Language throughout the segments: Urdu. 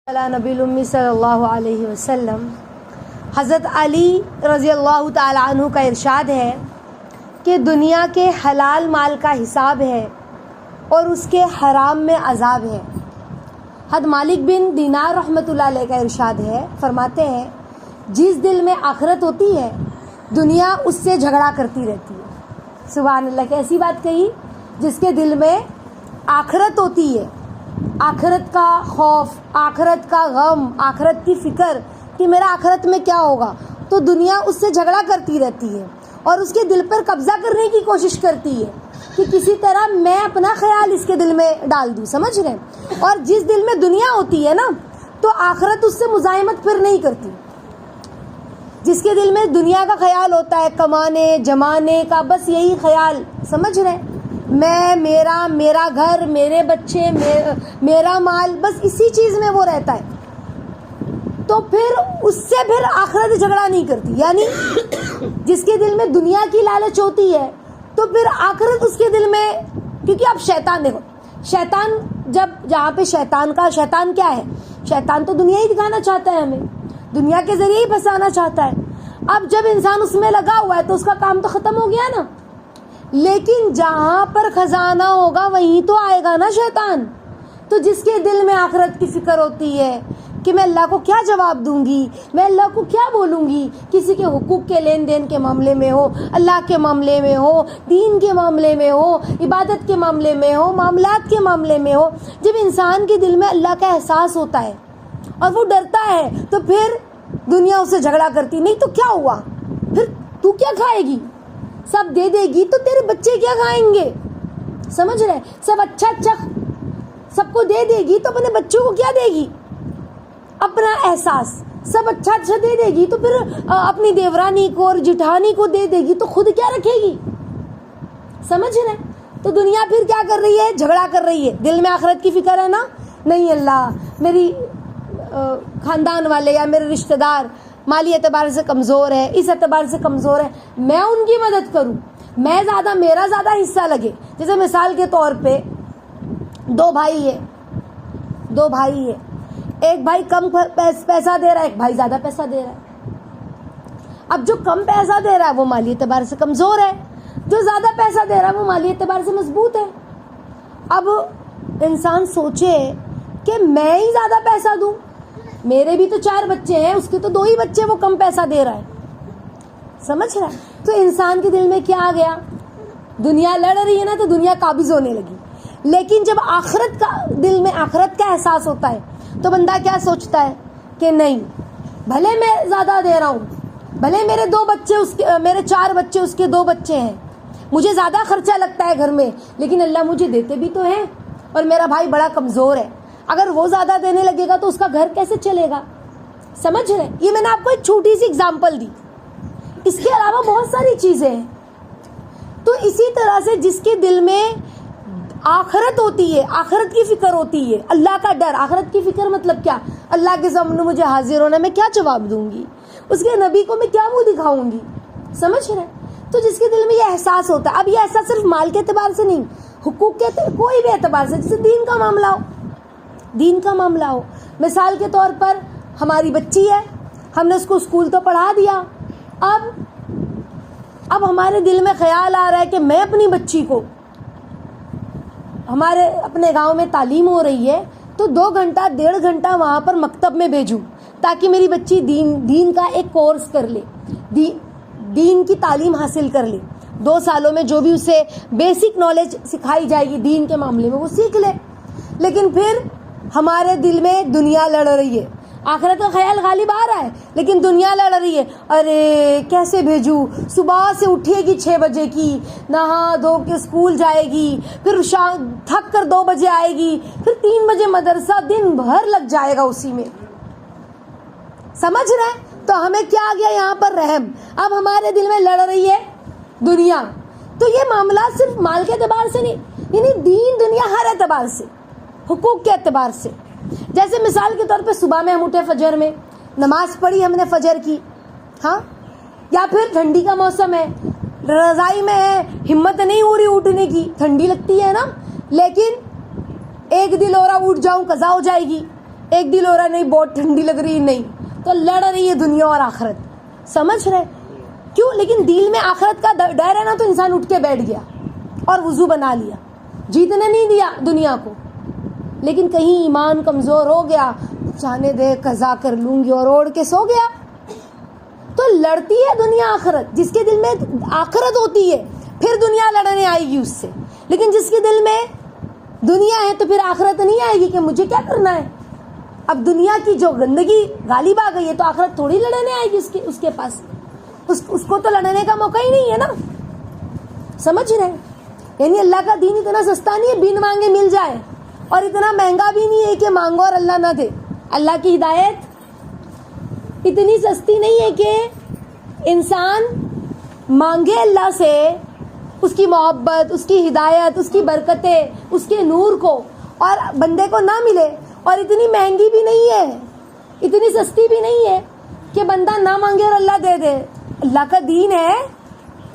نبی الامی صلی اللہ علیہ وسلم حضرت علی رضی اللہ تعالی عنہ کا ارشاد ہے کہ دنیا کے حلال مال کا حساب ہے اور اس کے حرام میں عذاب ہے۔ حضرت مالک بن دینار رحمۃ اللہ علیہ کا ارشاد ہے، فرماتے ہیں جس دل میں آخرت ہوتی ہے دنیا اس سے جھگڑا کرتی رہتی ہے۔ سبحان اللہ، کیسی بات کہی، جس کے دل میں آخرت ہوتی ہے، آخرت کا خوف، آخرت کا غم، آخرت کی فکر کہ میرا آخرت میں کیا ہوگا، تو دنیا اس سے جھگڑا کرتی رہتی ہے اور اس کے دل پر قبضہ کرنے کی کوشش کرتی ہے کہ کسی طرح میں اپنا خیال اس کے دل میں ڈال دوں، سمجھ رہے ہیں۔ اور جس دل میں دنیا ہوتی ہے نا تو آخرت اس سے مزاحمت پھر نہیں کرتی۔ جس کے دل میں دنیا کا خیال ہوتا ہے، کمانے جمانے کا، بس یہی خیال، سمجھ رہے ہیں، میں، میرا گھر، میرے بچے، میرا مال، بس اسی چیز میں وہ رہتا ہے، تو پھر اس سے پھر آخرت جھگڑا نہیں کرتی۔ یعنی جس کے دل میں دنیا کی لالچ ہوتی ہے تو پھر آخرت اس کے دل میں، کیونکہ اب شیطان، دیکھو شیطان، جب جہاں پہ شیطان کیا ہے، شیطان تو دنیا ہی دکھانا چاہتا ہے، ہمیں دنیا کے ذریعے ہی پھنسانا چاہتا ہے۔ اب جب انسان اس میں لگا ہوا ہے تو اس کا کام تو ختم ہو گیا نا، لیکن جہاں پر خزانہ ہوگا وہیں تو آئے گا نا شیطان۔ تو جس کے دل میں آخرت کی فکر ہوتی ہے کہ میں اللہ کو کیا جواب دوں گی، میں اللہ کو کیا بولوں گی، کسی کے حقوق کے لین دین کے معاملے میں ہو، اللہ کے معاملے میں ہو، دین کے معاملے میں ہو، عبادت کے معاملے میں ہو، معاملات کے معاملے میں ہو، جب انسان کے دل میں اللہ کا احساس ہوتا ہے اور وہ ڈرتا ہے تو پھر دنیا اسے جھگڑا کرتی، نہیں تو کیا ہوا، پھر تو کیا کھائے گی، سب دے دے گی تو تیرے بچے کیا کھائیں گے، سمجھ رہے، سب اچھا سب کو دے دے گی تو اپنے بچوں کو کیا دے گی، اپنا احساس، سب اچھا دے دے گی تو پھر اپنی دیورانی کو اور جٹھانی کو دے دے گی تو خود کیا رکھے گی، سمجھ رہے۔ تو دنیا پھر کیا کر رہی ہے، جھگڑا کر رہی ہے، دل میں آخرت کی فکر ہے نا، نہیں اللہ میری خاندان والے یا میرے رشتہ دار مالی اعتبار سے کمزور ہے، اس اعتبار سے کمزور ہے، میں ان کی مدد کروں، میرا زیادہ حصہ لگے۔ جیسے مثال کے طور پہ دو بھائی ہے، ایک بھائی کم پیسہ دے رہا ہے، ایک بھائی زیادہ پیسہ دے رہا ہے۔ اب جو کم پیسہ دے رہا ہے وہ مالی اعتبار سے کمزور ہے، جو زیادہ پیسہ دے رہا ہے وہ مالی اعتبار سے مضبوط ہے۔ اب انسان سوچے کہ میں ہی زیادہ پیسہ دوں، میرے بھی تو 4 بچے ہیں، اس کے تو 2 ہی بچے، وہ کم پیسہ دے رہا ہے، سمجھ رہا ہے۔ تو انسان کے دل میں کیا آ گیا، دنیا لڑ رہی ہے نا تو دنیا قابض ہونے لگی۔ لیکن جب آخرت کا دل میں آخرت کا احساس ہوتا ہے تو بندہ کیا سوچتا ہے کہ نہیں، بھلے میں زیادہ دے رہا ہوں، بھلے میرے 2 بچے میرے 4 بچے، اس کے 2 بچے ہیں، مجھے زیادہ خرچہ لگتا ہے گھر میں، لیکن اللہ مجھے دیتے بھی تو ہیں، اور میرا بھائی بڑا کمزور ہے، اگر وہ زیادہ دینے لگے گا تو اس کا گھر کیسے چلے گا، سمجھ رہے۔ یہ میں نے آپ کو ایک چھوٹی سی اگزامپل دی، اس کے علاوہ بہت ساری چیزیں ہیں۔ تو اسی طرح سے جس کے دل میں آخرت ہوتی ہے، آخرت کی فکر ہوتی ہے، اللہ کا ڈر، آخرت کی فکر مطلب کیا، اللہ کے سامنے مجھے حاضر ہونا، میں کیا جواب دوں گی، اس کے نبی کو میں کیا منہ دکھاؤں گی، سمجھ رہے۔ تو جس کے دل میں یہ احساس ہوتا ہے، اب یہ احساس صرف مال کے اعتبار سے نہیں، حقوق کے کوئی بھی اعتبار سے، جیسے دین کا معاملہ ہو، مثال کے طور پر ہماری بچی ہے، ہم نے اس کو اسکول تو پڑھا دیا، اب ہمارے دل میں خیال آ رہا ہے کہ میں اپنی بچی کو، ہمارے اپنے گاؤں میں تعلیم ہو رہی ہے تو 2 گھنٹہ 1.5 گھنٹہ وہاں پر مکتب میں بھیجوں تاکہ میری بچی دین کا ایک کورس کر لے، دین کی تعلیم حاصل کر لے، 2 سالوں میں جو بھی اسے بیسک نالج سکھائی جائے گی دین کے معاملے میں وہ سیکھ لے۔ لیکن پھر ہمارے دل میں دنیا لڑ رہی ہے، آخرت کا خیال غالب آ رہا ہے لیکن دنیا لڑ رہی ہے، ارے کیسے بھیجوں، صبح سے اٹھے گی 6 بجے کی، نہا دھو کے اسکول جائے گی، پھر شام تھک کر 2 بجے آئے گی، پھر 3 بجے مدرسہ، دن بھر لگ جائے گا اسی میں، سمجھ رہے ہیں۔ تو ہمیں کیا آ گیا یہاں پر، رحم، اب ہمارے دل میں لڑ رہی ہے دنیا۔ تو یہ معاملات صرف مال کے اعتبار سے نہیں، یعنی دین دنیا ہر اعتبار سے، حقوق کے اعتبار سے۔ جیسے مثال کے طور پہ صبح میں ہم اٹھے، فجر میں نماز پڑھی ہم نے فجر کی، ہاں، یا پھر ٹھنڈی کا موسم ہے، رضائی میں ہے، ہمت نہیں ہو رہی اٹھنے کی، ٹھنڈی لگتی ہے نا، لیکن ایک دل ہو رہا اٹھ جاؤں، قضا ہو جائے گی، ایک دل ہو رہا ہے نہیں بہت ٹھنڈی لگ رہی نہیں، تو لڑ رہی ہے دنیا اور آخرت، سمجھ رہے کیوں؟ لیکن دل میں آخرت کا ڈر ہے نا، تو انسان اٹھ کے بیٹھ گیا اور وضو بنا لیا، جیتنے نہیں دیا دنیا کو۔ لیکن کہیں ایمان کمزور ہو گیا، جانے دے قضا کر لوں گی، اور اوڑھ کے سو گیا۔ تو لڑتی ہے دنیا آخرت، جس کے دل میں آخرت ہوتی ہے پھر دنیا لڑنے آئے گی اس سے، لیکن جس کے دل میں دنیا ہے تو پھر آخرت نہیں آئے گی کہ مجھے کیا کرنا ہے۔ اب دنیا کی جو گندگی غالب آ گئی ہے تو آخرت تھوڑی لڑنے آئے گی اس کے پاس، اس کو تو لڑنے کا موقع ہی نہیں ہے نا، سمجھ رہے ہیں؟ یعنی اللہ کا دین اتنا سستا نہیں ہے بن مانگے مل جائے، اور اتنا مہنگا بھی نہیں ہے کہ مانگو اور اللہ نہ دے۔ اللہ کی ہدایت اتنی سستی نہیں ہے کہ انسان مانگے اللہ سے اس کی محبت، اس کی ہدایت، اس کی برکتیں، اس کے نور کو، اور بندے کو نہ ملے۔ اور اتنی مہنگی بھی نہیں ہے، اتنی سستی بھی نہیں ہے کہ بندہ نہ مانگے اور اللہ دے دے۔ اللہ کا دین ہے،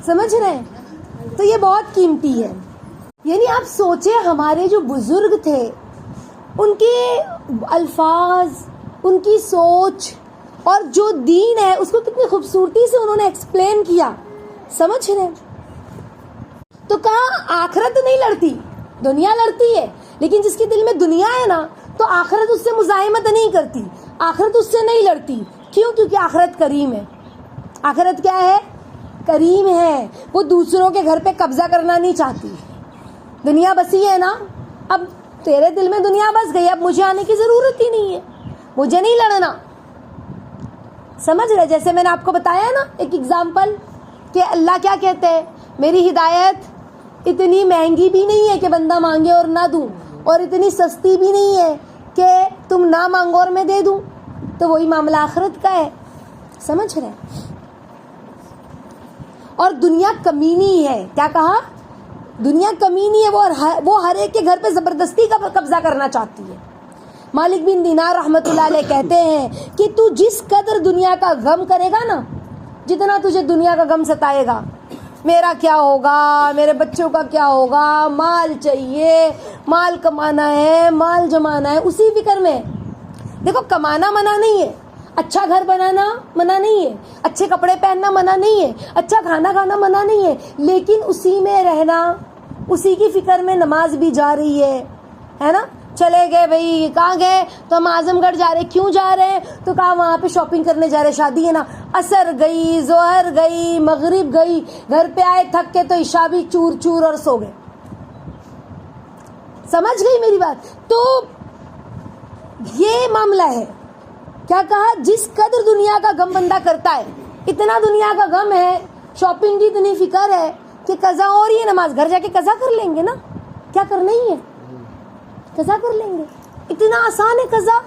سمجھ رہے ہیں؟ تو یہ بہت قیمتی ہے۔ یعنی آپ سوچیں ہمارے جو بزرگ تھے، ان کے الفاظ، ان کی سوچ اور جو دین ہے اس کو کتنی خوبصورتی سے انہوں نے ایکسپلین کیا، سمجھ رہے ہیں؟ تو کہا آخرت نہیں لڑتی، دنیا لڑتی ہے، لیکن جس کے دل میں دنیا ہے نا تو آخرت اس سے مزاحمت نہیں کرتی، آخرت اس سے نہیں لڑتی۔ کیوں؟ کیونکہ آخرت کریم ہے۔ آخرت کیا ہے؟ کریم ہے، وہ دوسروں کے گھر پہ قبضہ کرنا نہیں چاہتی۔ دنیا بسی ہے نا، اب تیرے دل میں دنیا بس گئی، اب مجھے آنے کی ضرورت ہی نہیں ہے، مجھے نہیں لڑنا، سمجھ رہے؟ جیسے میں نے آپ کو بتایا نا ایک ایگزامپل کہ اللہ کیا کہتے ہیں، میری ہدایت اتنی مہنگی بھی نہیں ہے کہ بندہ مانگے اور نہ دوں، اور اتنی سستی بھی نہیں ہے کہ تم نہ مانگو اور میں دے دوں۔ تو وہی معاملہ آخرت کا ہے، سمجھ رہے؟ اور دنیا کمینی ہے، کیا کہا؟ دنیا کمینی ہے، وہ ہر ایک کے گھر پہ زبردستی کا قبضہ کرنا چاہتی ہے۔ مالک بن دینار رحمۃ اللہ علیہ کہتے ہیں کہ تو جس قدر دنیا کا غم کرے گا نا، جتنا تجھے دنیا کا غم ستائے گا، میرا کیا ہوگا، میرے بچوں کا کیا ہوگا، مال چاہیے، مال کمانا ہے، مال جمانا ہے، اسی فکر میں۔ دیکھو کمانا منع نہیں ہے، اچھا گھر بنانا منع نہیں ہے، اچھے کپڑے پہننا منع نہیں ہے، اچھا کھانا کھانا منع نہیں ہے، لیکن اسی میں رہنا، اسی کی فکر میں نماز بھی جا رہی ہے نا۔ چلے گئے بھائی، کہاں گئے؟ تو ہم اعظم گڑھ جا رہے، کیوں جا رہے ہیں؟ تو کہا وہاں پہ شاپنگ کرنے جا رہے، شادی ہے نا۔ عصر گئی، ظہر گئی، مغرب گئی، گھر پہ آئے تھک کے تو عشاء بھی چور چور اور سو گئے۔ سمجھ گئی میری بات؟ تو یہ معاملہ ہے، کیا کہا؟ جس قدر دنیا کا غم بندہ کرتا ہے، اتنا دنیا کا غم ہے، شاپنگ کی اتنی فکر ہے کہ قضا ہو رہی ہے، نماز گھر جا کے قضا کر لیں گے نا، کیا کرنا ہی ہے، قضا کر لیں گے۔ اتنا آسان ہے قضا،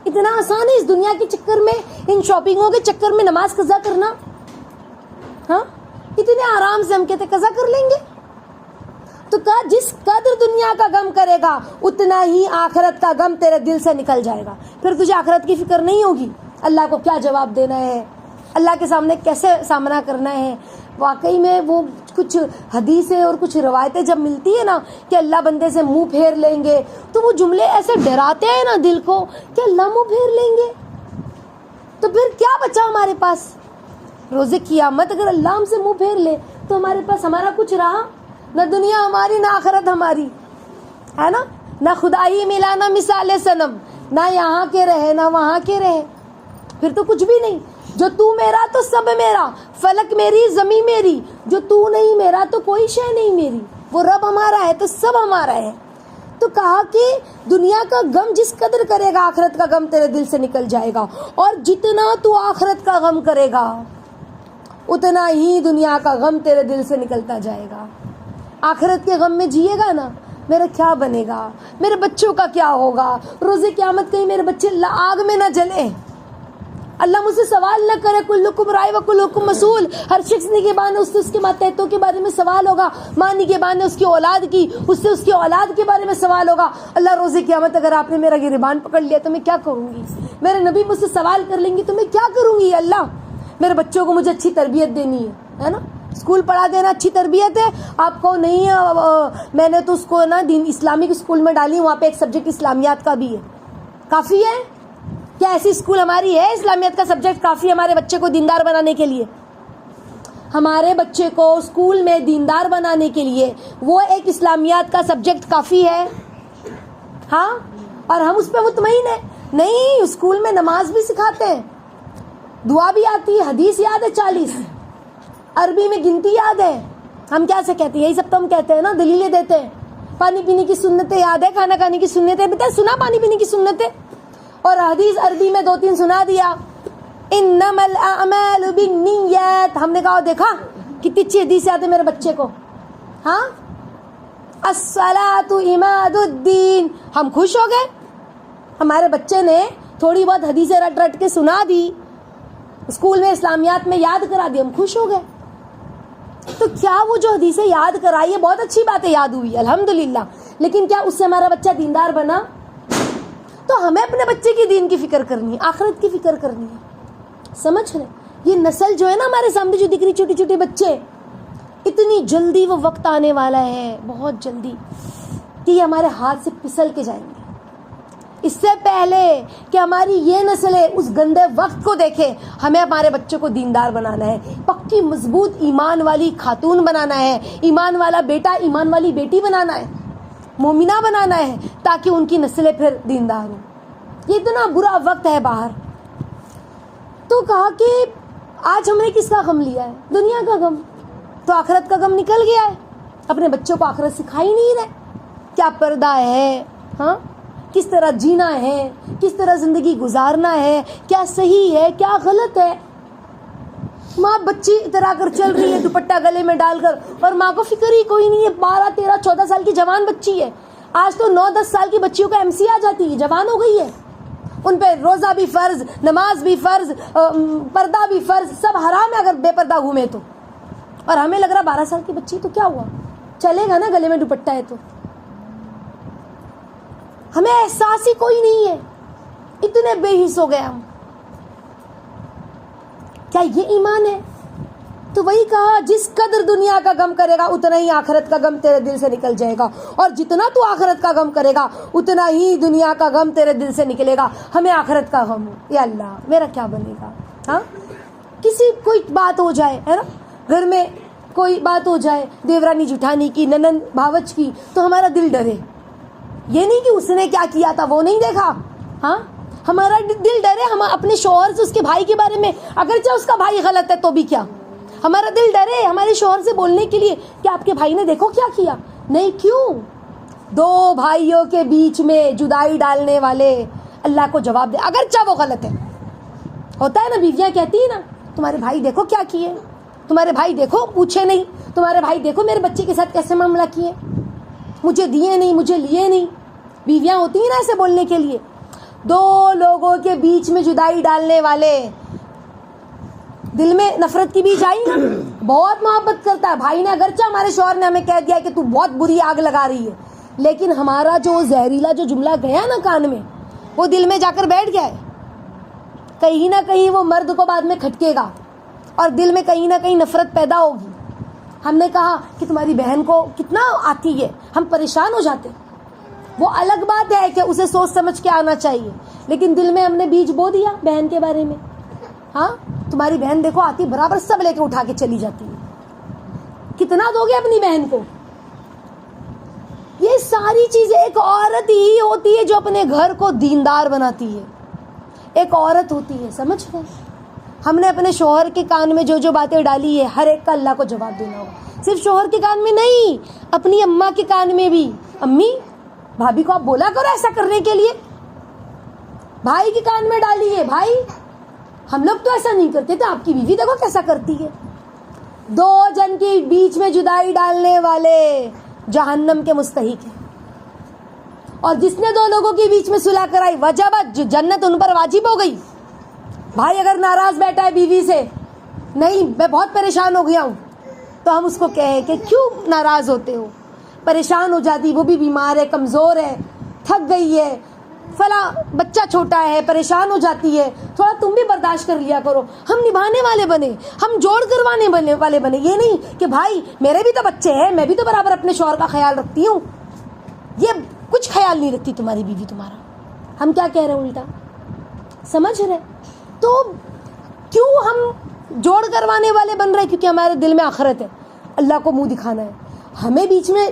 اتنا آسان ہے اس دنیا کے چکر میں، ان شاپنگوں کے چکر میں نماز قضا کرنا۔ ہاں اتنے آرام سے ہم کہتے قضا کر لیں گے۔ تو کہا جس قدر دنیا کا غم کرے گا اتنا ہی آخرت کا غم تیرے دل سے نکل جائے گا، پھر تجھے آخرت کی فکر نہیں ہوگی، اللہ کو کیا جواب دینا ہے، اللہ کے سامنے کیسے سامنا کرنا ہے۔ واقعی میں وہ کچھ حدیثیں اور کچھ روایتیں جب ملتی ہے نا کہ اللہ بندے سے منہ پھیر لیں گے، تو وہ جملے ایسے ڈراتے ہیں نا دل کو کہ اللہ منہ پھیر لیں گے، تو پھر کیا بچا ہمارے پاس؟ روز قیامت اگر اللہ ہم سے منہ پھیر لے تو ہمارے پاس ہمارا کچھ رہا؟ نہ دنیا ہماری، نہ آخرت ہماری، ہے نا؟ نہ خدا ہی ملا، نہ مثال صنم، نہ یہاں کے رہے نہ وہاں کے رہے، پھر تو کچھ بھی نہیں۔ جو تو میرا تو سب میرا، فلک میری زمین میری، جو تو نہیں میرا تو کوئی شے نہیں میری۔ وہ رب ہمارا ہے تو سب ہمارا ہے۔ تو کہا کہ دنیا کا غم جس قدر کرے گا آخرت کا غم تیرے دل سے نکل جائے گا، اور جتنا تو آخرت کا غم کرے گا اتنا ہی دنیا کا غم تیرے دل سے نکلتا جائے گا۔ آخرت کے غم میں جیے گا نا، میرا کیا بنے گا، میرے بچوں کا کیا ہوگا، روز قیامت کہیں میرے بچے آگ میں نہ جلے، اللہ مجھ سے سوال نہ کرے، کلکم رائی و کلکم مسئول، ہر شخص نگہبان اس سے اس کے ماتحتوں کے بارے میں سوال ہوگا، ماں نگہبان نے اس کی اولاد کی، اس سے اس کی اولاد کے بارے میں سوال ہوگا۔ اللہ روز قیامت اگر آپ نے میرا گریبان پکڑ لیا تو میں کیا کروں گی، میرے نبی مجھ سے سوال کر لیں گی تو میں کیا کروں گی؟ اللہ میرے بچوں کو مجھے اچھی تربیت دینی ہے نا، اسکول پڑھا دینا اچھی تربیت ہے آپ کو نہیں، میں نے تو اس کو نا دین اسلامک اسکول میں ڈالی، وہاں پہ ایک سبجیکٹ اسلامیات کا بھی ہے، کافی ہے کیا ایسی اسکول ہماری ہے اسلامیت کا سبجیکٹ کافی ہمارے بچے کو دیندار بنانے کے لیے؟ ہمارے بچے کو اسکول میں دیندار بنانے کے لیے وہ ایک اسلامیات کا سبجیکٹ کافی ہے؟ ہاں، اور ہم اس پہ مطمئن ہیں؟ نہیں، اسکول میں نماز بھی سکھاتے ہیں، دعا بھی آتی ہے، حدیث یاد ہے 40، عربی میں گنتی یاد ہے. ہم کیا سے کہتے ہیں؟ یہی سب تو ہم کہتے ہیں نا، دلیلیں دیتے ہیں. پانی پینے کی سنتیں یاد ہے، کھانا کھانے کی سنتیں بتا سنا، پانی پینے کی سنتیں، اور حدیث عربی میں 2-3 سنا دیا. انما الاعمال بالنیات، ہم نے کہا دیکھا کتنی اچھی حدیث یاد ہے میرے بچے کو. ہاں، الصلاۃ عماد الدین، ہم خوش ہو گئے. ہمارے بچے نے تھوڑی بہت حدیثیں رٹ رٹ کے سنا دی، اسکول میں اسلامیات میں یاد کرا دی، ہم خوش ہو گئے. تو کیا وہ جو حدیثیں یاد کرائی ہے بہت اچھی بات ہے، یاد ہوئی الحمدللہ، لیکن کیا اس سے ہمارا بچہ دیندار بنا؟ تو ہمیں اپنے بچے کی دین کی فکر کرنی ہے، آخرت کی فکر کرنی ہے. سمجھ رہے؟ یہ نسل جو ہے نا ہمارے سامنے جو دکھ رہی چھوٹی چھوٹی بچے، اتنی جلدی وہ وقت آنے والا ہے، بہت جلدی، کہ یہ ہمارے ہاتھ سے پھسل کے جائیں گے. اس سے پہلے کہ ہماری یہ نسل اس گندے وقت کو دیکھے، ہمیں ہمارے بچوں کو دیندار بنانا ہے، پکی مضبوط ایمان والی خاتون بنانا ہے، ایمان والا بیٹا ایمان والی بیٹی بنانا ہے، مومنہ بنانا ہے، تاکہ ان کی نسلیں پھر دیندار ہوں. یہ اتنا برا وقت ہے باہر. تو کہا کہ آج ہم نے کس کا غم لیا ہے؟ دنیا کا غم. تو آخرت کا غم نکل گیا ہے. اپنے بچوں کو آخرت سکھائی نہیں رہے. کیا پردہ ہے، ہاں، کس طرح جینا ہے، کس طرح زندگی گزارنا ہے، کیا صحیح ہے کیا غلط ہے. ماں بچی اترا کر چل رہی ہے دوپٹہ گلے میں ڈال کر، اور ماں کو فکر ہی کوئی نہیں ہے. 12 13 14 سال کی جوان بچی ہے. آج تو 9 10 سال کی بچیوں کو MC آ جاتی ہے، جوان ہو گئی ہے. ان پہ روزہ بھی فرض، نماز بھی فرض، پردہ بھی فرض، سب حرام ہے اگر بے پردہ گھومے تو. اور ہمیں لگ رہا 12 سال کی بچی تو کیا ہوا، چلے گا نا گلے میں دوپٹہ ہے تو. ہمیں احساس ہی کوئی نہیں ہے، اتنے بے حس ہو گئے ہم. کیا یہ ایمان ہے؟ تو وہی کہا، جس قدر دنیا کا غم کرے گا اتنا ہی آخرت کا غم تیرے دل سے نکل جائے گا، اور جتنا تو آخرت کا غم کرے گا اتنا ہی دنیا کا غم تیرے دل سے نکلے گا. ہمیں آخرت کا غم ہو، یا اللہ میرا کیا بنے گا. ہاں، کسی کوئی بات ہو جائے ہے نا، گھر میں کوئی بات ہو جائے، دیورانی جٹھانی کی، ننند بھاوچ کی، تو ہمارا دل ڈرے. یہ نہیں کہ اس نے کیا کیا تھا وہ نہیں دیکھا. ہاں، ہمارا دل ڈرے ہم اپنے شوہر سے، اس کے بھائی کے بارے میں، اگرچہ اس کا بھائی غلط ہے تو بھی کیا، ہمارا دل ڈرے ہمارے شوہر سے بولنے کے لیے کہ آپ کے بھائی نے دیکھو کیا کیا. نہیں، کیوں؟ 2 بھائیوں کے بیچ میں جدائی ڈالنے والے اللہ کو جواب دے، اگرچہ وہ غلط ہے. ہوتا ہے نا، بیویاں کہتی ہیں نا، تمہارے بھائی دیکھو کیا کیے، تمہارے بھائی دیکھو پوچھے نہیں، تمہارے بھائی دیکھو میرے بچے کے ساتھ کیسے معاملہ کیے، مجھے دیے نہیں، مجھے لیے نہیں. بیویاں ہوتی ہیں نا ایسے بولنے کے لیے. 2 لوگوں کے بیچ میں جدائی ڈالنے والے، دل میں نفرت کی بیج آئی نا. بہت محبت کرتا ہے بھائی نے، اگرچہ ہمارے شوہر نے ہمیں کہہ دیا کہ تو بہت بری آگ لگا رہی ہے، لیکن ہمارا جو زہریلا جو جملہ گیا نا کان میں، وہ دل میں جا کر بیٹھ گیا ہے. کہیں نہ کہیں وہ مرد کو بعد میں کھٹکے گا، اور دل میں کہیں نہ کہیں نفرت پیدا ہوگی. ہم نے کہا کہ تمہاری بہن کو کتنا آتی ہے، ہم پریشان ہو جاتے. وہ الگ بات ہے کہ اسے سوچ سمجھ کے آنا چاہیے، لیکن دل میں ہم نے بیج بو دیا بہن کے بارے میں. ہاں، تمہاری بہن دیکھو آتی برابر سب لے کے اٹھا کے چلی جاتی ہے. کتنا دو گے اپنی بہن کو؟ یہ ساری چیزیں ایک عورت ہی ہوتی ہے جو اپنے گھر کو دیندار بناتی ہے. ایک عورت ہوتی ہے، سمجھ گئے؟ ہم نے اپنے شوہر کے کان میں جو جو باتیں ڈالی ہے، ہر ایک کا اللہ کو جواب دینا ہوگا. صرف شوہر کے کان میں نہیں، اپنی اماں کے کان میں بھی. امی، بھابھی کو آپ بولا کرو ایسا کرنے کے لیے. بھائی کے کان میں ڈالیے، بھائی ہم لوگ تو ایسا نہیں کرتے تھے، آپ کی بیوی دیکھو کیسا کرتی ہے. 2 جن کے بیچ میں جدائی ڈالنے والے جہنم کے مستحق ہیں. اور جس نے 2 لوگوں کے بیچ میں صلح کرائی، وجبت، جنت ان پر واجب ہو گئی. بھائی اگر ناراض بیٹھا ہے بیوی سے، نہیں میں بہت پریشان ہو گیا ہوں، تو ہم اس کو کہیں کہ کیوں ناراض ہوتے ہو، پریشان ہو جاتی، وہ بھی بیمار ہے، کمزور ہے، تھک گئی ہے، فلاں بچہ چھوٹا ہے، پریشان ہو جاتی ہے، تھوڑا تم بھی برداشت کر لیا کرو. ہم نبھانے والے بنے، ہم جوڑ کروانے والے بنے. یہ نہیں کہ بھائی میرے بھی تو بچے ہیں، میں بھی تو برابر اپنے شوہر کا خیال رکھتی ہوں. یہ کچھ خیال نہیں رکھتی تمہاری بیوی تمہارا. ہم کیا کہہ رہے ہیں الٹا؟ سمجھ رہے؟ تو کیوں ہم جوڑ کروانے والے بن رہے؟ کیونکہ ہمارے دل میں آخرت ہے، اللہ کو منہ دکھانا ہے. ہمیں بیچ میں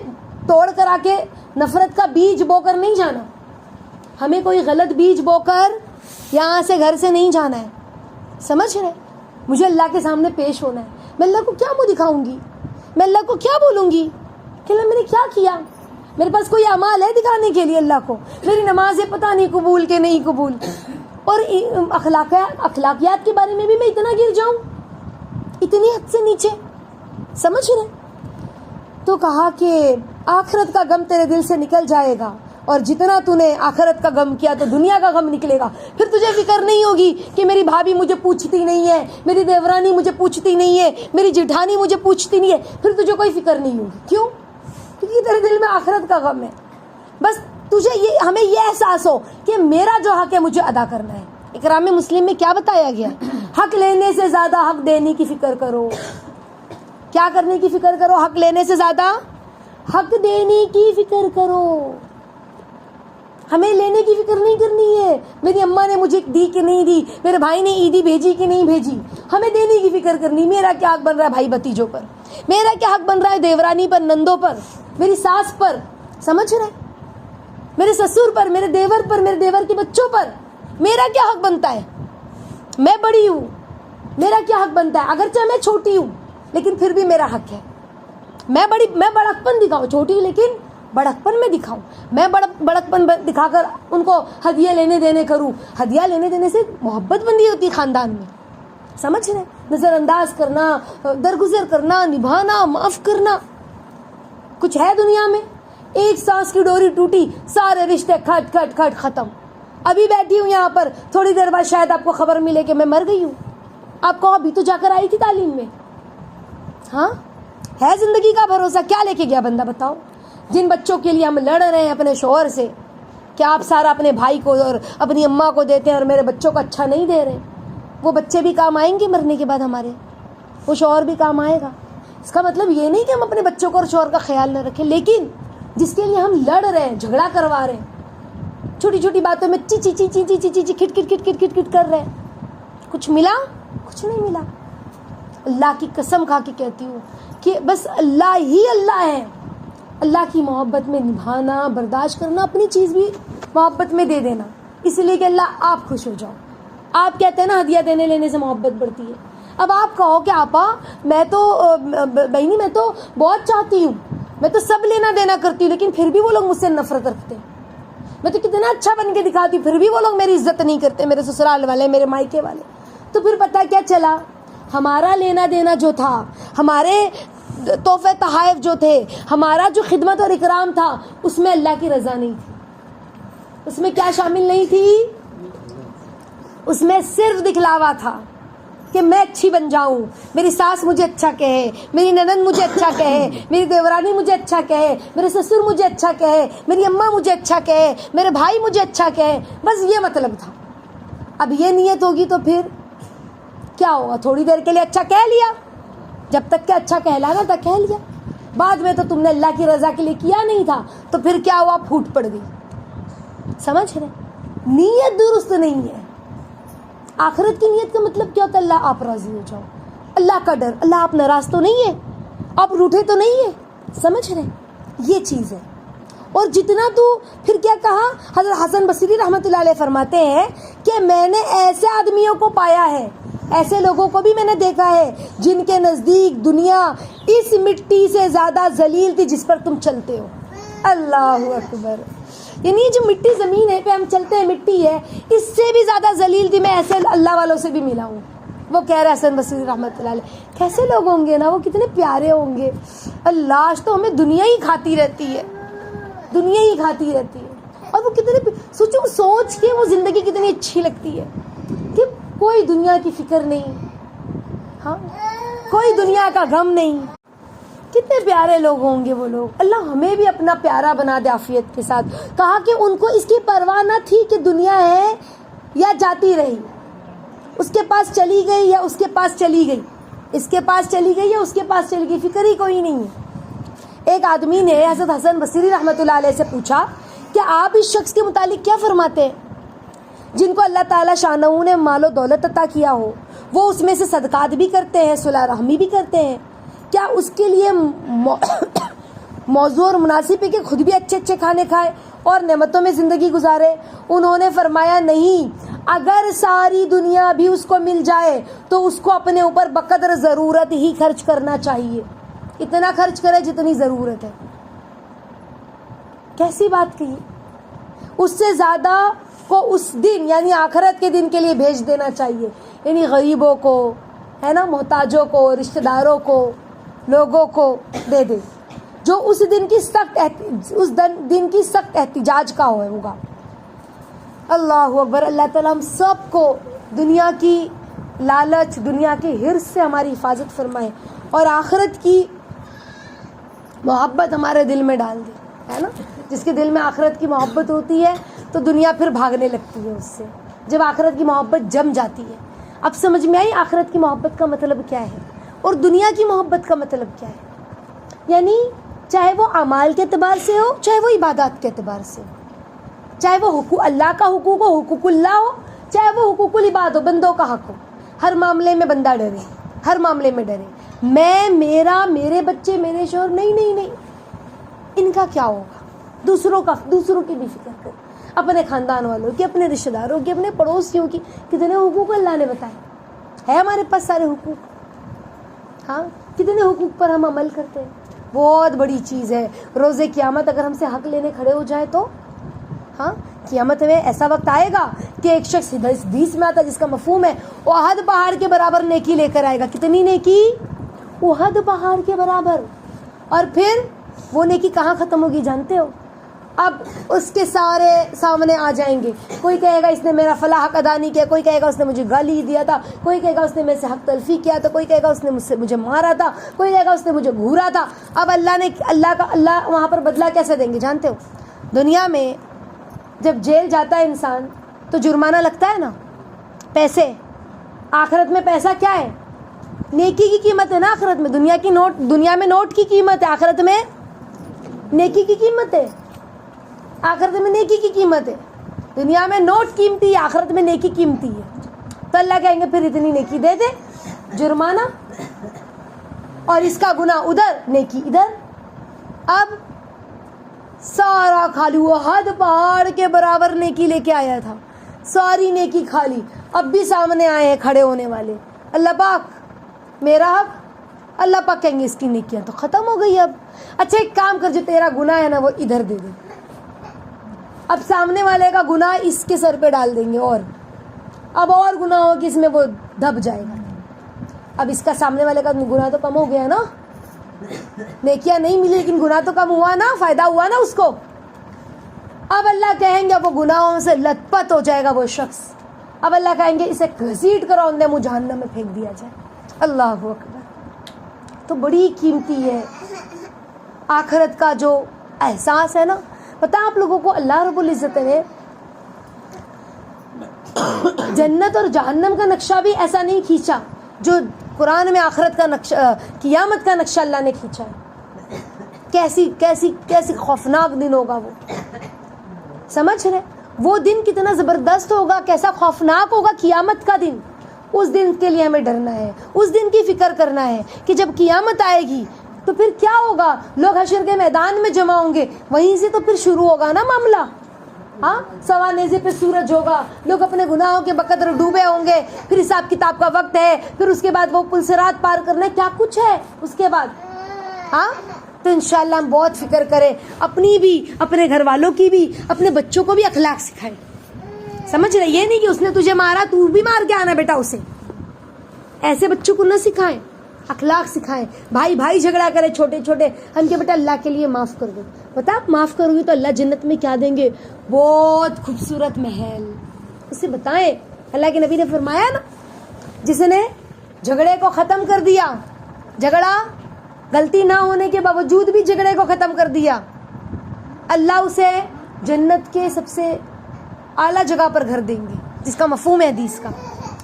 توڑ کر آ کے نفرت کا بیج بو کر نہیں جانا، ہمیں کوئی غلط بیج بو کر یہاں سے گھر سے نہیں جانا ہے. سمجھ رہے؟ مجھے اللہ کے سامنے پیش ہونا ہے. میں اللہ کو کیا منہ دکھاؤں گی؟ میں اللہ کو کیا بولوں گی کہ اللہ میں نے کیا کیا؟ میرے پاس کوئی اعمال ہے دکھانے کے لیے اللہ کو؟ میری نمازیں پتہ نہیں قبول کہ نہیں قبول. اور اخلاقیات کے بارے میں بھی میں اتنا گر جاؤں، اتنی حد سے نیچے. سمجھ رہے؟ تو کہا کہ آخرت کا غم تیرے دل سے نکل جائے گا، اور جتنا تو نے آخرت کا غم کیا تو دنیا کا غم نکلے گا. پھر تجھے فکر نہیں ہوگی کہ میری بھابھی مجھے پوچھتی نہیں ہے، میری دیورانی مجھے پوچھتی نہیں ہے، میری جٹھانی مجھے پوچھتی نہیں ہے. پھر تجھے کوئی فکر نہیں ہوگی. کیوں؟ کیونکہ تیرے دل میں آخرت کا غم ہے. بس تجھے ہمیں یہ احساس ہو کہ میرا جو حق ہے مجھے ادا کرنا ہے. اکرام مسلم میں کیا بتایا گیا؟ حق لینے سے زیادہ حق دینے کی فکر کرو. کیا کرنے کی فکر کرو؟ حق لینے سے زیادہ حق دینے کی فکر کرو. ہمیں لینے کی فکر نہیں کرنی ہے میری اماں نے مجھے دی کہ نہیں دی، میرے بھائی نے عیدی بھیجی کہ نہیں بھیجی. ہمیں دینے کی فکر کرنی. میرا کیا حق بن رہا ہے بھائی بھتیجوں پر، میرا کیا حق بن رہا ہے دیورانی پر، نندوں پر، میری ساس پر. سمجھ رہے؟ میرے سسر پر، میرے دیور پر، میرے دیور کے بچوں پر میرا کیا حق بنتا ہے؟ میں بڑی ہوں، میرا کیا حق بنتا ہے؟ اگرچہ میں چھوٹی ہوں لیکن پھر بھی میرا حق ہے. میں بڑکپن دکھاؤں، چھوٹی ہوں لیکن بڑکپن میں دکھاؤں. میں بڑکپن دکھا کر ان کو ہدیہ لینے دینے کروں. ہدیہ لینے دینے سے محبت بندی ہوتی ہے خاندان میں. سمجھ رہے؟ نظر انداز کرنا، درگزر کرنا، نبھانا، معاف کرنا. کچھ ہے دنیا میں؟ ایک سانس کی ڈوری ٹوٹی، سارے رشتے کھٹ کھٹ کھٹ ختم. ابھی بیٹھی ہوں یہاں پر، تھوڑی دیر بعد شاید آپ کو خبر ملے کہ میں مر گئی ہوں. آپ کو ابھی تو جا کر آئی تھی تعلیم میں. ہاں ہے زندگی کا بھروسہ؟ کیا لے کے گیا بندہ بتاؤ؟ جن بچوں کے لیے ہم لڑ رہے ہیں اپنے شوہر سے کہ آپ سارا اپنے بھائی کو اور اپنی اماں کو دیتے ہیں اور میرے بچوں کو اچھا نہیں دے رہے، وہ بچے بھی کام آئیں گے مرنے کے بعد ہمارے، وہ شوہر بھی کام آئے گا. اس کا مطلب یہ نہیں کہ ہم اپنے بچوں کو اور شوہر کا خیال نہ رکھیں، لیکن جس کے لیے ہم لڑ رہے ہیں، جھگڑا کروا رہے ہیں، چھوٹی چھوٹی باتوں میں چی چی چی چی چی چی چی چی کھٹ کھٹ کھٹ کھٹ کھٹ کھٹ کر رہے ہیں، کچھ ملا؟ کچھ نہیں ملا. اللہ کی قسم کھا کے کہتی ہوں کہ بس اللہ ہی اللہ ہے. اللہ کی محبت میں نبھانا، برداشت کرنا، اپنی چیز بھی محبت میں دے دینا، اس لیے کہ اللہ آپ خوش ہو جاؤ. آپ کہتے ہیں نا ہدیہ دینے لینے سے محبت بڑھتی ہے. اب آپ کہو کہ آپا میں تو بہنی میں تو بہت چاہتی ہوں، میں تو سب لینا دینا کرتی ہوں، لیکن پھر بھی وہ لوگ مجھ سے نفرت رکھتے ہیں. میں تو کتنا اچھا بن کے دکھاتی ہوں، پھر بھی وہ لوگ میری عزت نہیں کرتے، میرے سسرال والے، میرے مائکے والے. تو پھر پتہ کیا چلا؟ ہمارا لینا دینا جو تھا، ہمارے تحفے تحائف جو تھے، ہمارا جو خدمت اور اکرام تھا، اس میں اللہ کی رضا نہیں تھی. اس میں کیا شامل نہیں تھی؟ اس میں صرف دکھلاوا تھا کہ میں اچھی بن جاؤں، میری ساس مجھے اچھا کہے، میری ننند مجھے اچھا کہے، میری دیورانی مجھے اچھا کہے، میرے سسر مجھے اچھا کہے، میری اماں مجھے اچھا کہے، میرے بھائی مجھے اچھا کہے. بس یہ مطلب تھا. اب یہ نیت ہوگی تو پھر کیا ہوگا؟ تھوڑی دیر کے لیے اچھا کہہ لیا، جب تک کہ اچھا کہلانا تھا کہہ لیا، بعد میں تو تم نے اللہ کی رضا کے لیے کیا نہیں تھا، تو پھر کیا ہوا؟ پھوٹ پڑ گئی. سمجھ رہے؟ نیت درست نہیں ہے. آخرت کی نیت کا مطلب کیا ہوتا ہے؟ اللہ آپ راضی ہو جاؤ، اللہ کا ڈر، اللہ آپ ناراض تو نہیں ہے، آپ روٹھے تو نہیں ہے. سمجھ رہے؟ یہ چیز ہے. اور جتنا تو پھر کیا کہا حضرت حسن بصری رحمۃ اللہ علیہ فرماتے ہیں کہ میں نے ایسے آدمیوں کو پایا ہے، ایسے لوگوں کو بھی میں نے دیکھا ہے جن کے نزدیک دنیا اس مٹی سے زیادہ ذلیل تھی جس پر تم چلتے ہو. اللہ اکبر. یعنی جو مٹی زمین ہے پہ ہم چلتے ہیں، مٹی ہے، اس سے بھی زیادہ ذلیل تھی. میں ایسے اللہ والوں سے بھی ملا ہوں. وہ کہہ رہے حسن بصری رحمۃ اللہ علیہ، کیسے لوگ ہوں گے نا، وہ کتنے پیارے ہوں گے. اللہ آج تو ہمیں دنیا ہی کھاتی رہتی ہے، دنیا ہی کھاتی رہتی ہے. اور وہ کتنے سوچو، سوچ کے وہ زندگی کتنی اچھی لگتی ہے کہ کوئی دنیا کی فکر نہیں، ہاں کوئی دنیا کا غم نہیں. کتنے پیارے لوگ ہوں گے وہ لوگ. اللہ ہمیں بھی اپنا پیارا بنا دے عافیت کے ساتھ. کہا کہ ان کو اس کی پرواہ نہ تھی کہ دنیا ہے یا جاتی رہی، اس کے پاس چلی گئی یا اس کے پاس چلی گئی، اس کے پاس چلی گئی یا اس کے پاس چلی گئی، فکر ہی کوئی نہیں ہے. ایک آدمی نے حضرت حسن بصری رحمۃ اللہ علیہ سے پوچھا کہ آپ اس شخص کے متعلق کیا فرماتے ہیں؟ جن کو اللہ تعالیٰ شانہ نے مال و دولت عطا کیا ہو، وہ اس میں سے صدقات بھی کرتے ہیں، صلح رحمی بھی کرتے ہیں، کیا اس کے لیے موضوع اور مناسب ہے کہ خود بھی اچھے اچھے کھانے کھائے اور نعمتوں میں زندگی گزارے؟ انہوں نے فرمایا نہیں، اگر ساری دنیا بھی اس کو مل جائے تو اس کو اپنے اوپر بقدر ضرورت ہی خرچ کرنا چاہیے، اتنا خرچ کرے جتنی ضرورت ہے۔ کیسی بات کہی؟ اس سے زیادہ کو اس دن یعنی آخرت کے دن کے لیے بھیج دینا چاہیے، یعنی غریبوں کو، ہے نا، محتاجوں کو، رشتہ داروں کو، لوگوں کو دے دے جو اس دن کی سخت احتجاج کا ہوگا۔ اللہ اکبر۔ اللہ تعالیٰ ہم سب کو دنیا کی لالچ، دنیا کے حرص سے ہماری حفاظت فرمائے اور آخرت کی محبت ہمارے دل میں ڈال دے، ہے نا۔ جس کے دل میں آخرت کی محبت ہوتی ہے تو دنیا پھر بھاگنے لگتی ہے اس سے، جب آخرت کی محبت جم جاتی ہے۔ اب سمجھ میں آئی آخرت کی محبت کا مطلب کیا ہے اور دنیا کی محبت کا مطلب کیا ہے؟ یعنی چاہے وہ اعمال کے اعتبار سے ہو، چاہے وہ عبادات کے اعتبار سے ہو، چاہے وہ حقوق اللہ کا حقوق ہو، حقوق اللہ ہو، چاہے وہ حقوق العباد ہو، بندوں کا حق ہو، ہر معاملے میں بندہ ڈرے، ہر معاملے میں ڈرے۔ میں، میرا، میرے بچے، میرے شوہر، نہیں، ان کا کیا ہوگا؟ دوسروں کی بھی فکر کرو، اپنے خاندان والوں کی، اپنے رشتہ داروں کی، اپنے پڑوسیوں کی۔ کتنے حقوق اللہ نے بتائے، ہے ہمارے پاس سارے حقوق، ہاں، کتنے حقوق پر ہم عمل کرتے ہیں؟ بہت بڑی چیز ہے۔ روز قیامت اگر ہم سے حق لینے کھڑے ہو جائے تو، ہاں، قیامت میں ایسا وقت آئے گا کہ ایک شخص حدیث میں آتا ہے جس کا مفہوم ہے احد پہاڑ کے برابر نیکی لے کر آئے گا۔ کتنی نیکی؟ احد پہاڑ کے برابر۔ اور پھر وہ نیکی کہاں ختم ہوگی جانتے ہو؟ اب اس کے سارے سامنے آ جائیں گے۔ کوئی کہے گا اس نے میرا فلاں حق ادا نہیں کیا، کوئی کہے گا اس نے مجھے گالی دیا تھا، کوئی کہے گا اس نے میرے سے حق تلفی کیا تھا، کوئی کہے گا اس نے مجھے مارا تھا، کوئی کہے گا اس نے مجھے گھورا تھا۔ اب اللہ وہاں پر بدلہ کیسے دیں گے جانتے ہو؟ دنیا میں جب جیل جاتا ہے انسان تو جرمانہ لگتا ہے نا، پیسے۔ آخرت میں پیسہ کیا ہے؟ نیکی کی قیمت ہے نا آخرت میں۔ دنیا میں نوٹ کی قیمت ہے، آخرت میں نیکی کی قیمت ہے۔ آخرت میں نیکی کی قیمت ہے۔ دنیا میں نوٹ قیمتی ہے، آخرت میں نیکی قیمتی ہے۔ تو اللہ کہیں گے پھر اتنی نیکی دے دے، جرمانہ، اور اس کا گناہ ادھر، نیکی ادھر۔ اب سارا خالی، وہ حد پہاڑ کے برابر نیکی لے کے آیا تھا، ساری نیکی کھالی۔ اب بھی سامنے آئے ہیں کھڑے ہونے والے، اللہ پاک میرا حق، اللہ پاک کہیں گے اس کی نیکیاں تو ختم ہو گئی۔ اب اچھا ایک کام کر، جو تیرا گناہ ہے نا وہ ادھر دے دے۔ اب سامنے والے کا گناہ اس کے سر پہ ڈال دیں گے، اور گناہ ہو کہ اس میں وہ دب جائے گا۔ اب اس کا سامنے والے کا گناہ تو کم ہو گیا نا، نیکیاں نہیں ملی لیکن گناہ تو کم ہوا نا، فائدہ ہوا نا اس کو۔ اب اللہ کہیں گے وہ گناہوں سے لت پت ہو جائے گا وہ شخص۔ اب اللہ کہیں گے اسے گھسیٹ کر اندھے منہ جہنم میں پھینک دیا جائے۔ اللہ اکبر۔ تو بڑی قیمتی ہے آخرت کا جو احساس ہے نا۔ پتہ آپ لوگوں کو اللہ رب العزت نے جنت اور جہنم کا نقشہ بھی ایسا نہیں کھینچا جو قرآن میں آخرت کا نقشہ، قیامت کا نقشہ اللہ نے کھینچا ہے۔ کیسی خوفناک دن ہوگا وہ، سمجھ رہے؟ وہ دن کتنا زبردست ہوگا، کیسا خوفناک ہوگا قیامت کا دن۔ اس دن کے لیے ہمیں ڈرنا ہے، اس دن کی فکر کرنا ہے کہ جب قیامت آئے گی تو پھر کیا ہوگا۔ لوگ حشر کے میدان میں جمع ہوں گے، وہیں سے تو پھر شروع ہوگا نا معاملہ۔ ہاں، سوا نیزے پہ سورج ہوگا، لوگ اپنے گناہوں کے بقدر ڈوبے ہوں گے، پھر حساب کتاب کا وقت ہے، پھر اس کے بعد وہ پل صراط پار کرنا ہے، کیا کچھ ہے اس کے بعد۔ ہاں، تو انشاءاللہ ہم بہت فکر کریں، اپنی بھی، اپنے گھر والوں کی بھی، اپنے بچوں کو بھی اخلاق سکھائیں۔ سمجھ رہے؟ یہ نہیں کہ اس نے تجھے مارا تو بھی مار کے آنا بیٹا اسے، ایسے بچوں کو نہ سکھائیں، اخلاق سکھائیں۔ بھائی جھگڑا کرے چھوٹے چھوٹے، ہم کہ بیٹا اللہ کے لیے معاف کر دو۔ پتہ آپ معاف کرو گی تو اللہ جنت میں کیا دیں گے؟ بہت خوبصورت محل۔ اسے بتائیں، اللہ کے نبی نے فرمایا نا، جس نے جھگڑے کو ختم کر دیا، جھگڑا غلطی نہ ہونے کے باوجود بھی جھگڑے کو ختم کر دیا، اللہ اسے جنت کے سب سے اعلیٰ جگہ پر گھر دیں گے، جس کا مفہوم ہے حدیث کا۔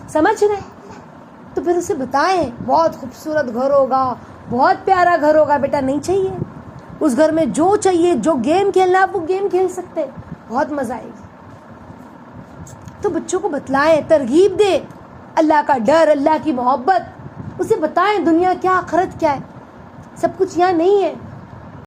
سمجھ رہے؟ تو پھر اسے بتائیں بہت خوبصورت گھر ہوگا، بہت پیارا گھر ہوگا، بیٹا نہیں چاہیے اس گھر میں جو چاہیے، جو گیم کھیلنا آپ وہ گیم کھیل سکتے، بہت مزہ آئے گی۔ تو بچوں کو بتلائیں, ترغیب دیں, اللہ کا ڈر, اللہ کی محبت, اسے بتائیں دنیا کیا, آخرت کیا ہے. سب کچھ یہاں نہیں ہے.